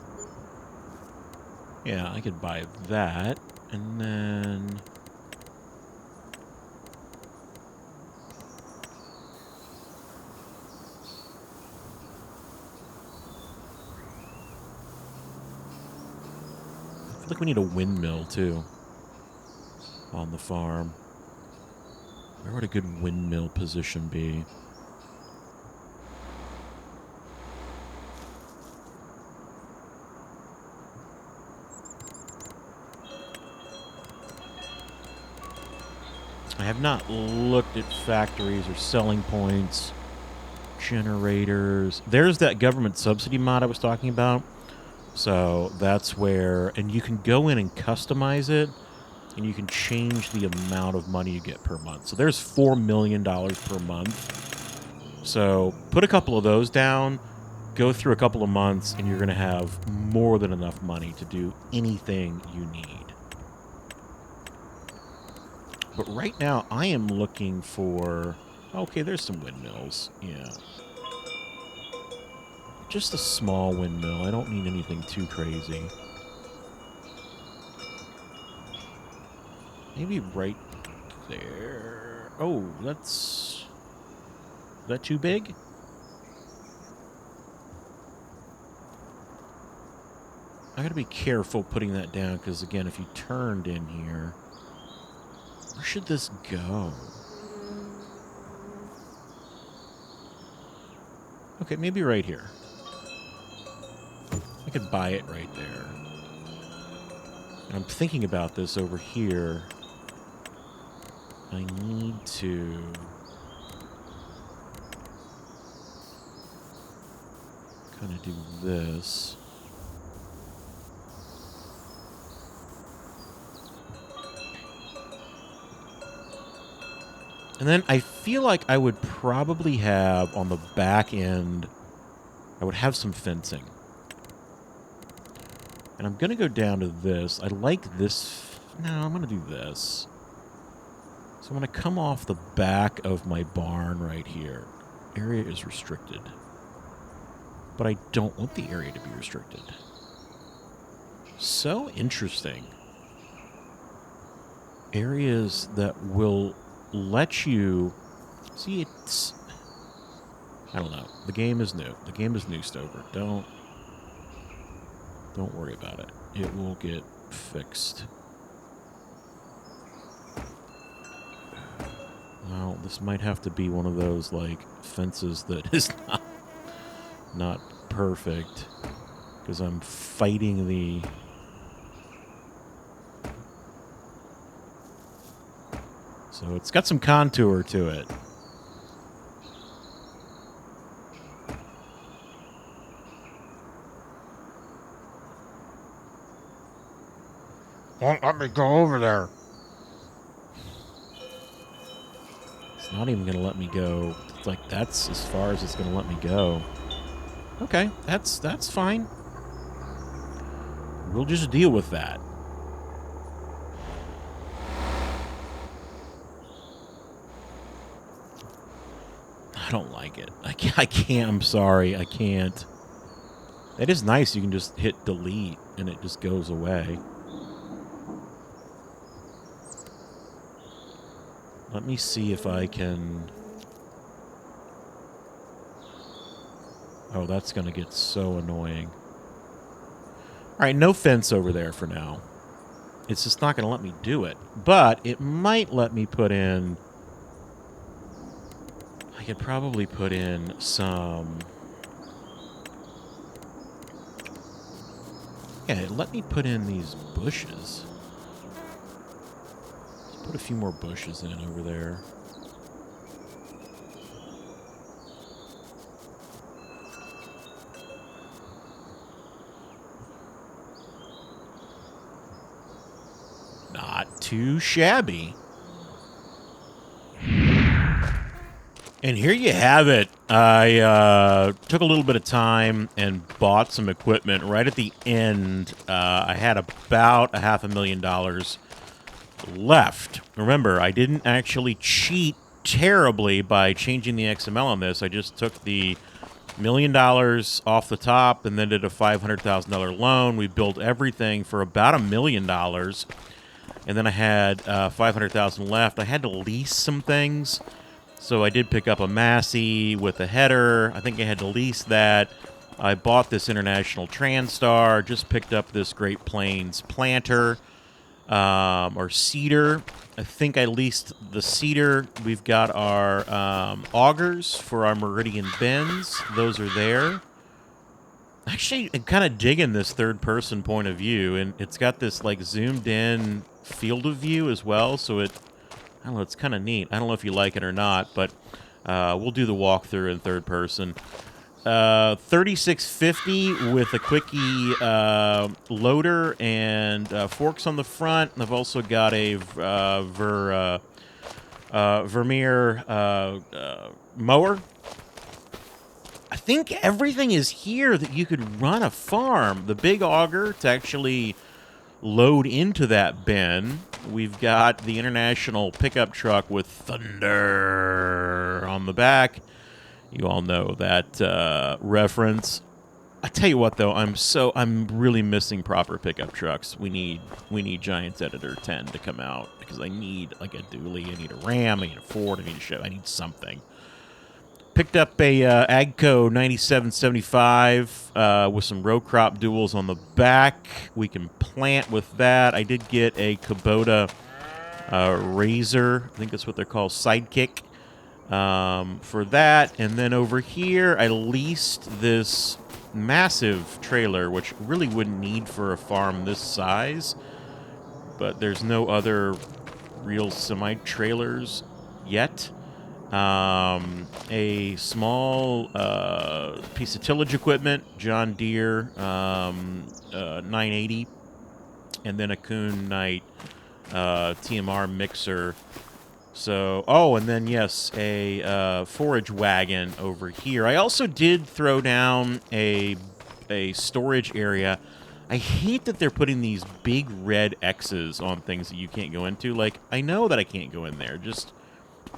Yeah, I could buy that. And then... I feel like we need a windmill, too. On the farm. Where would a good windmill position be? I have not looked at factories or selling points, generators. There's that government subsidy mod I was talking about. So that's where, and you can go in and customize it, and you can change the amount of money you get per month. So there's $4 million per month. So put a couple of those down, go through a couple of months, and you're going to have more than enough money to do anything you need. But right now, I am looking for... Okay, there's some windmills. Yeah. Just a small windmill. I don't need anything too crazy. Maybe right there. Oh, that's... Is that too big? I gotta be careful putting that down, because again, if you turned in here, where should this go? Okay, maybe right here. I could buy it right there. And I'm thinking about this over here. I need to... kind of do this. And then I feel like I would probably have on the back end, I would have some fencing. And I'm going to go down to this. I like this. No, I'm going to do this. So I'm going to come off the back of my barn right here. Area is restricted. But I don't want the area to be restricted. So interesting. Areas that will let you... See, it's... I don't know. The game is new. The game is new, Stover. Don't worry about it. It will get fixed. Well, this might have to be one of those, like, fences that is not perfect. Because I'm fighting the... So it's got some contour to it. Won't let me go over there. It's not even going to let me go. It's like, that's as far as it's going to let me go. Okay, that's fine. We'll just deal with that. I don't like it. I can't. I'm sorry. I can't. It is nice. You can just hit delete and it just goes away. Let me see if I can... Oh, that's going to get so annoying. All right, no fence over there for now. It's just not going to let me do it. But it might let me put in... I could probably put in some... Yeah, let me put in these bushes. Let's put a few more bushes in over there. Not too shabby. And here you have it. I took a little bit of time and bought some equipment right at the end. I had about $500,000 left. Remember, I didn't actually cheat terribly by changing the XML on this. I just took the $1 million off the top and then did a $500,000 loan. We built everything for about $1 million. And then I had $500,000 left. I had to lease some things. So I did pick up a Massey with a header. I think I had to lease that. I bought this International Transtar. Just picked up this Great Plains planter or seeder. I think I leased the seeder. We've got our augers for our Meridian bins. Those are there. Actually, I'm kind of digging this third-person point of view, and it's got this like zoomed-in field of view as well, so it... I don't know, it's kind of neat. I don't know if you like it or not, but we'll do the walkthrough in third person. 3650 with a quickie loader and forks on the front. And I've also got a Vermeer mower. I think everything is here that you could run a farm. The big auger to actually load into that bin. We've got the International pickup truck with thunder on the back. You all know that reference. I tell you what, though, I'm really missing proper pickup trucks. We need Giants Editor 10 to come out because I need like a dually, I need a Ram, I need a Ford, I need a Chevy, I need something. Picked up a Agco 9775 with some row crop duals on the back. We can plant with that. I did get a Kubota Razor. I think that's what they're called, Sidekick, for that. And then over here, I leased this massive trailer, which really wouldn't need for a farm this size. But there's no other real semi-trailers yet. A small piece of tillage equipment, John Deere 980, and then a Kuhn Knight TMR mixer. So, oh, and then, yes, a forage wagon over here. I also did throw down a storage area. I hate that they're putting these big red X's on things that you can't go into. Like, I know that I can't go in there. Just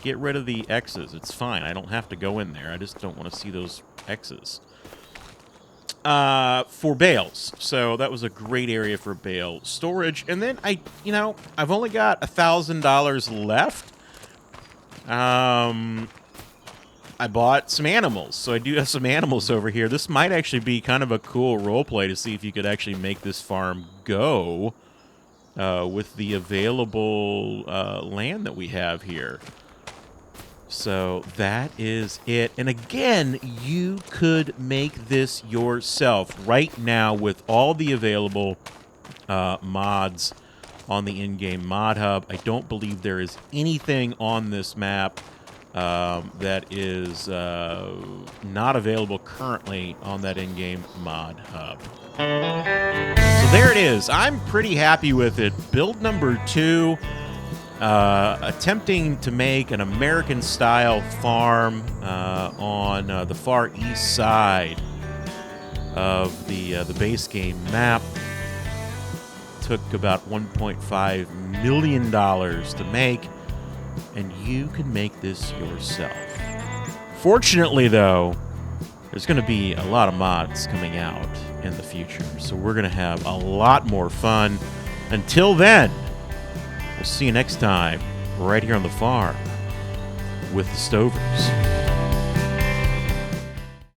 get rid of the X's. It's fine. I don't have to go in there. I just don't want to see those X's. For bales. So that was a great area for bale storage. And then I've only got $1,000 left. I bought some animals. So I do have some animals over here. This might actually be kind of a cool role play to see if you could actually make this farm go with the available land that we have here. So that is it. And again, you could make this yourself right now with all the available mods on the in-game mod hub. I don't believe there is anything on this map that is not available currently on that in-game mod hub. So there it is. I'm pretty happy with it. Build number 2. Attempting to make an American-style farm on the far east side of the base game map. Took about $1.5 million to make, and you can make this yourself. Fortunately, though, there's going to be a lot of mods coming out in the future, so we're going to have a lot more fun. Until then, we'll see you next time, right here on the farm with the Stovers.